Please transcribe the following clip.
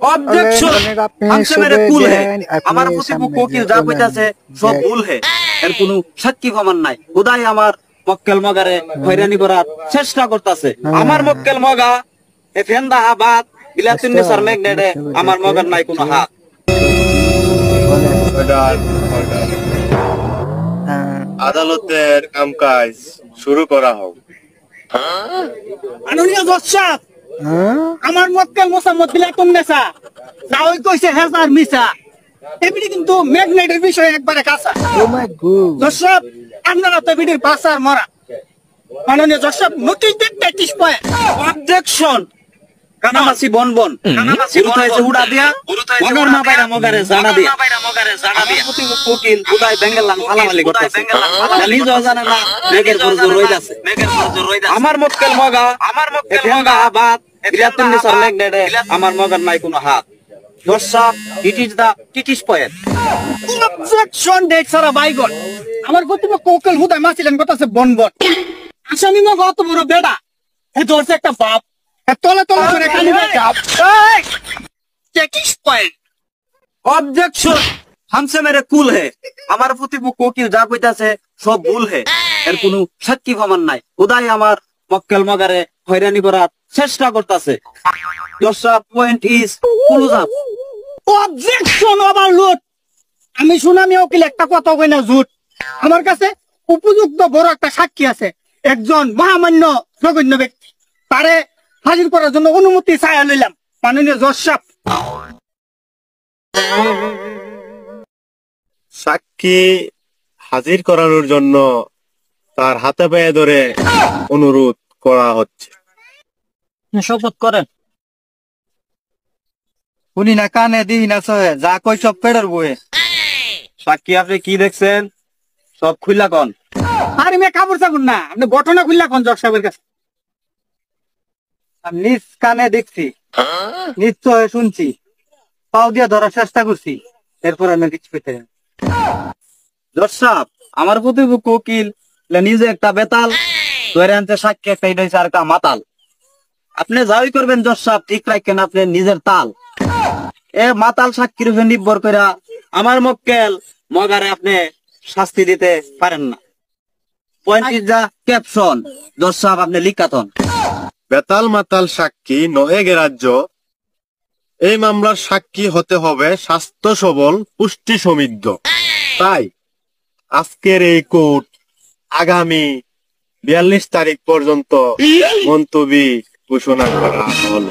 Objection हमसे मेरे कुल है আমার প্রতি কোকিল যা কইতাছে সব ভুল হে এর কোনো সাক্ষী প্রমাণ নাই খুদাই আমার মক্কেল মগারে হয়রানি করার চেষ্টা করতেছে আমার মক্কেল মগা এ ফেন্দা হাবাত বিলাতিন নেসার ম্যাগনেটে আমার মগার নাই কোনো হাত আদালতের কামকাজ শুরু করা হোক। মাননীয় জজ সাহেব, আমার মক্কেল মোসাম্মদ বিলাতুন নেসা যা ওই কইছে হেজার মিছা এমনি কিন্তু ম্যাগনেটের বিষয়ে একবারে কাঁচা। জজ সাহেব, আপনারা তো বিডির পাসার মরা। মাননীয় জজ সাহেব, নোটিশ দেন 33 পয়েন্ট। অবজেকশন কানামাসি বনবন উড়াইছে উড়া দিয়া মগর না বাইরা মগরে জানা দিয়া প্রতি কোকিল খুদাই বেঙ্গলান ফালাফালি করতেছে নিজেও জানে না মেঘের গর্জ রইতাছে আমার মক্কেল মগা আবাদ বিলাতুন নেসার ম্যাগনেটে আমার মগর নাই কোনো হাত দর্শক ইট ইজ দা টিটিস পয়েন্ট অবজেকশন ডেট সারা বাইগন। আমার প্রতিপক্ষ কোকিল হুদাই মাছিলেন কথাছে বনবন। আসামি মগ অত বড় বেডা হে ধরছে একটা বাপ তলে তলে করে খালি চাপ 33 পয়েন্ট। ऑब्जेक्शन हमसे मेरे कुल है আমার প্রতিপক্ষ কোকিল যা কইতাছে সব ভুল হে এর কোনো সাক্ষী প্রমাণ নাই খুদাই আমার মক্কেল মগারে হয়রানি করার চেষ্টা করতেছে দর্শক point is close up objection overload. আমি শুনামি উকিল একটা কথা কই না ঝুট। আমার কাছে উপযুক্ত বড় একটা সাক্ষী আছে, একজন মহামান্য জঘন্য ব্যক্তি, তারে হাজির করার জন্য অনুমতি চাইয়া লইলাম মাননীয় জজ সাহেব। সাক্ষী হাজির করানোর জন্য তার হাতে পায়ে ধরে অনুরোধ করা হচ্ছে। শপথ করেন। উনি না কানে দিই না সহে যা কই সব পেড়ের বয়ে। সাক্ষী আপনি কি দেখছেন সব খুইলা কোন আরে মে কাপড় চাপুর না, আপনি ঘটনা খুললা কোন জজ সাহেবের কাছে। আমি নিজ কানে দেখছি, নিশ্চয় শুনছি, পাও দিয়া ধরার চেষ্টা করছি, এরপর আমি কিছু পেতে। জজ সাহেব আমার প্রতিপক্ষ কোকিল নিজে একটা বেতাল ধরে আনতে সাক্ষী একটা এটা হইছে আর একটা মাতাল আপনি যাই করবেন জজ সাহেব ঠিক রাখেন আপনি নিজের তাল এ মাতাল সাক্ষীর উপর নির্ভর করে আমার মক্কেল মগারে আপনি শাস্তি দিতে পারেন না পয়েন্ট ইজ দা ক্যাপশন জজ সাহেব আপনি লিখাতন বেতাল মাতাল সাক্ষী নহে গ্রাহ্য। এই মামলার সাক্ষী হতে হবে স্বাস্থ্য সবল পুষ্টি সমৃদ্ধ। তাই আজকের এই কোর্ট আগামী 42 তারিখ পর্যন্ত মুলতবি ঘোষণা করা হলো।